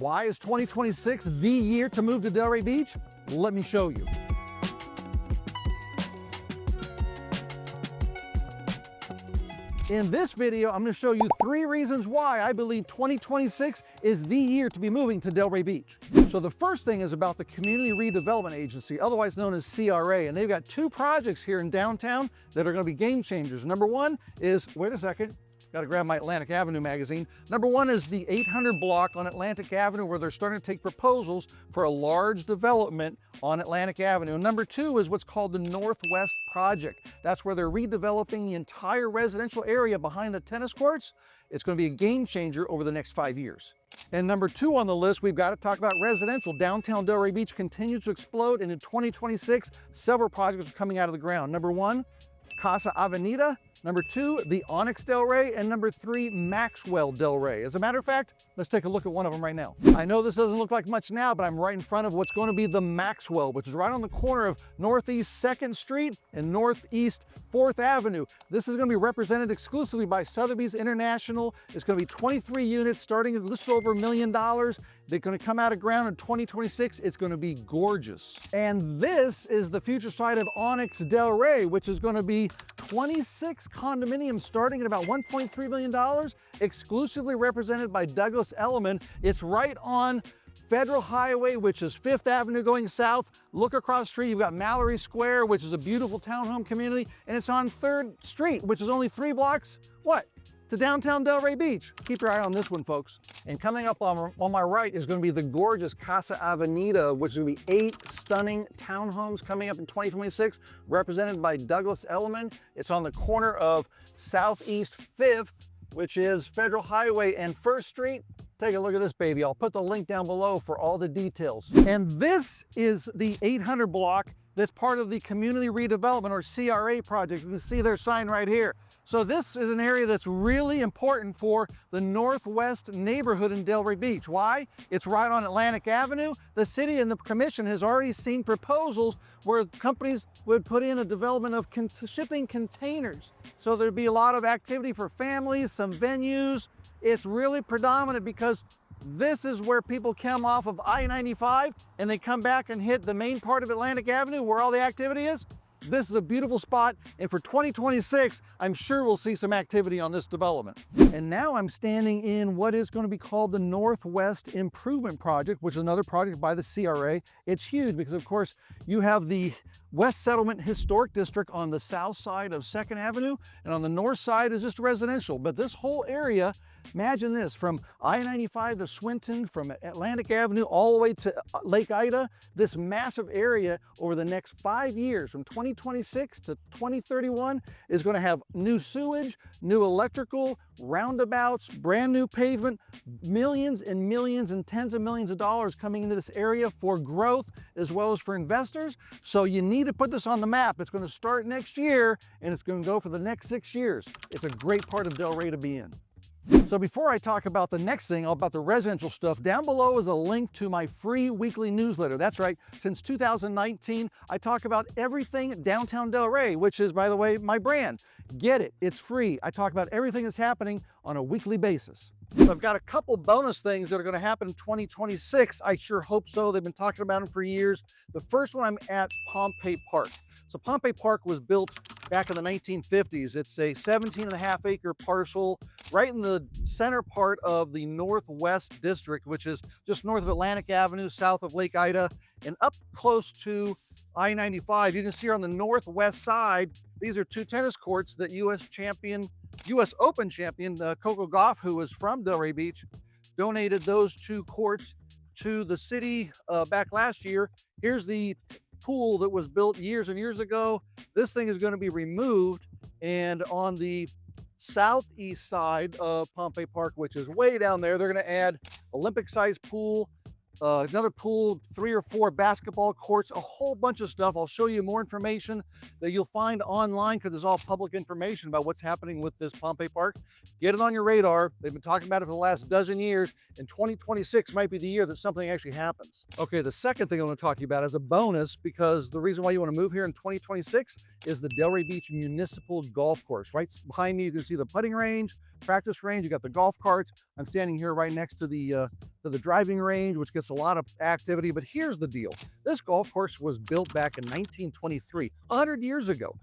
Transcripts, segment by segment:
Why is 2026 the year to move to Delray Beach? Let me show you. In this video, I'm going to show you 3 reasons why I believe 2026 is the year to be moving to Delray Beach. So the first thing is about the Community Redevelopment Agency, otherwise known as CRA, and they've got 2 projects here in downtown that are going to be game changers. Number 1 is, wait a second, got to grab my Atlantic Avenue magazine. Number 1 is the 800 block on Atlantic Avenue, where they're starting to take proposals for a large development on Atlantic Avenue. And number 2 is what's called the Northwest Project. That's where they're redeveloping the entire residential area behind the tennis courts. It's going to be a game changer over the next 5 years. And number 2 on the list, we've got to talk about residential. Downtown Delray Beach continues to explode, and in 2026, several projects are coming out of the ground. Number 1, Casa Avenida. Number 2, the Onyx Delray, and number 3, Maxwell Delray. As a matter of fact, let's take a look at one of them right now. I know this doesn't look like much now, but I'm right in front of what's going to be the Maxwell, which is right on the corner of Northeast 2nd Street and Northeast 4th Avenue. This is going to be represented exclusively by Sotheby's International. It's going to be 23 units starting at a little over $1 million. They're going to come out of ground in 2026. It's going to be gorgeous. And this is the future site of Onyx Delray, which is going to be 26 condominiums starting at about $1.3 million, exclusively represented by Douglas Elliman. It's right on Federal Highway, which is 5th Avenue going south. Look across the street, you've got Mallory Square, which is a beautiful townhome community, and it's on 3rd Street, which is only 3 blocks, to downtown Delray Beach. Keep your eye on this one, folks. And coming up on my right is going to be the gorgeous Casa Avenida, which is going to be 8 stunning townhomes coming up in 2026, represented by Douglas Elliman. It's on the corner of Southeast 5th, which is Federal Highway and 1st Street. Take a look at this baby. I'll put the link down below for all the details. And this is the 800 block that's part of the Community Redevelopment, or CRA project. You can see their sign right here. So this is an area that's really important for the Northwest neighborhood in Delray Beach. Why? It's right on Atlantic Avenue. The city and the commission has already seen proposals where companies would put in a development of shipping containers. So there'd be a lot of activity for families, some venues. It's really predominant because this is where people come off of I-95 and they come back and hit the main part of Atlantic Avenue where all the activity is. This is a beautiful spot, and for 2026, I'm sure we'll see some activity on this development. And now I'm standing in what is going to be called the Northwest Improvement Project, which is another project by the CRA. It's huge because, of course, you have the West Settlement Historic District on the south side of 2nd Avenue, and on the north side is just residential. But this whole area, imagine this, from I-95 to Swinton, from Atlantic Avenue all the way to Lake Ida, this massive area over the next 5 years, from 2026 to 2031, is going to have new sewage, new electrical, roundabouts, brand new pavement, millions and millions and tens of millions of dollars coming into this area for growth as well as for investors. So you need to put this on the map. It's going to start next year and it's going to go for the next 6 years. It's a great part of Delray to be in. So before I talk about the next thing, about the residential stuff, down below is a link to my free weekly newsletter. That's right, since 2019, I talk about everything downtown Delray, which is, by the way, my brand. Get it, it's free. I talk about everything that's happening on a weekly basis. So I've got a couple bonus things that are going to happen in 2026. I sure hope so. They've been talking about them for years. The first one, I'm at Pompey Park. So Pompey Park was built back in the 1950s. It's a 17.5 acre parcel right in the center part of the Northwest District, which is just north of Atlantic Avenue, south of Lake Ida, and up close to I-95. You can see on the northwest side, these are 2 tennis courts that US Open champion Coco Gauff, who is from Delray Beach, donated those 2 courts to the city back last year. Here's the pool that was built years and years ago. This thing is going to be removed, and on the southeast side of Pompey Park, which is way down there, they're going to add Olympic-sized pool, another pool, 3 or 4 basketball courts, a whole bunch of stuff. I'll show you more information that you'll find online because it's all public information about what's happening with this Pompey Park. Get it on your radar. They've been talking about it for the last dozen years, and 2026 might be the year that something actually happens. Okay, the second thing I want to talk to you about is a bonus, because the reason why you want to move here in 2026 is the Delray Beach Municipal Golf Course. Right behind me, you can see the putting range, practice range. You got the golf carts. I'm standing here right next to the driving range, which gets a lot of activity. But here's the deal. This golf course was built back in 1923, 100 years ago.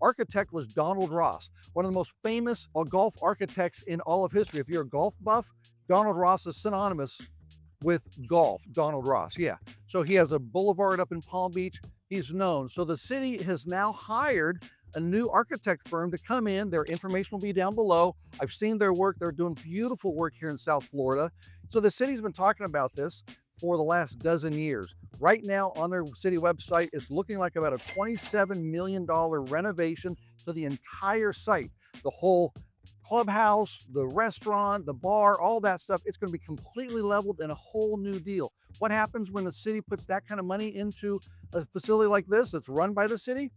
Architect was Donald Ross, one of the most famous golf architects in all of history. If you're a golf buff, Donald Ross is synonymous with golf. Donald Ross, yeah. So he has a boulevard up in Palm Beach. He's known. So the city has now hired a new architect firm to come in. Their information will be down below. I've seen their work. They're doing beautiful work here in South Florida. So the city's been talking about this for the last dozen years. Right now on their city website, it's looking like about a $27 million renovation to the entire site. The whole clubhouse, the restaurant, the bar, all that stuff, it's going to be completely leveled and a whole new deal. What happens when the city puts that kind of money into a facility like this that's run by the city?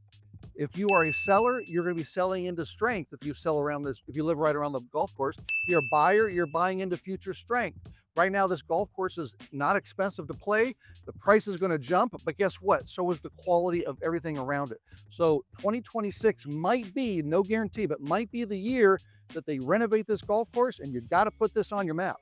If you are a seller, you're going to be selling into strength. If you sell around this, if you live right around the golf course, if you're a buyer, you're buying into future strength. Right now, this golf course is not expensive to play. The price is going to jump, but guess what? So is the quality of everything around it. So 2026 might be, no guarantee, but might be the year that they renovate this golf course, and you got to put this on your map.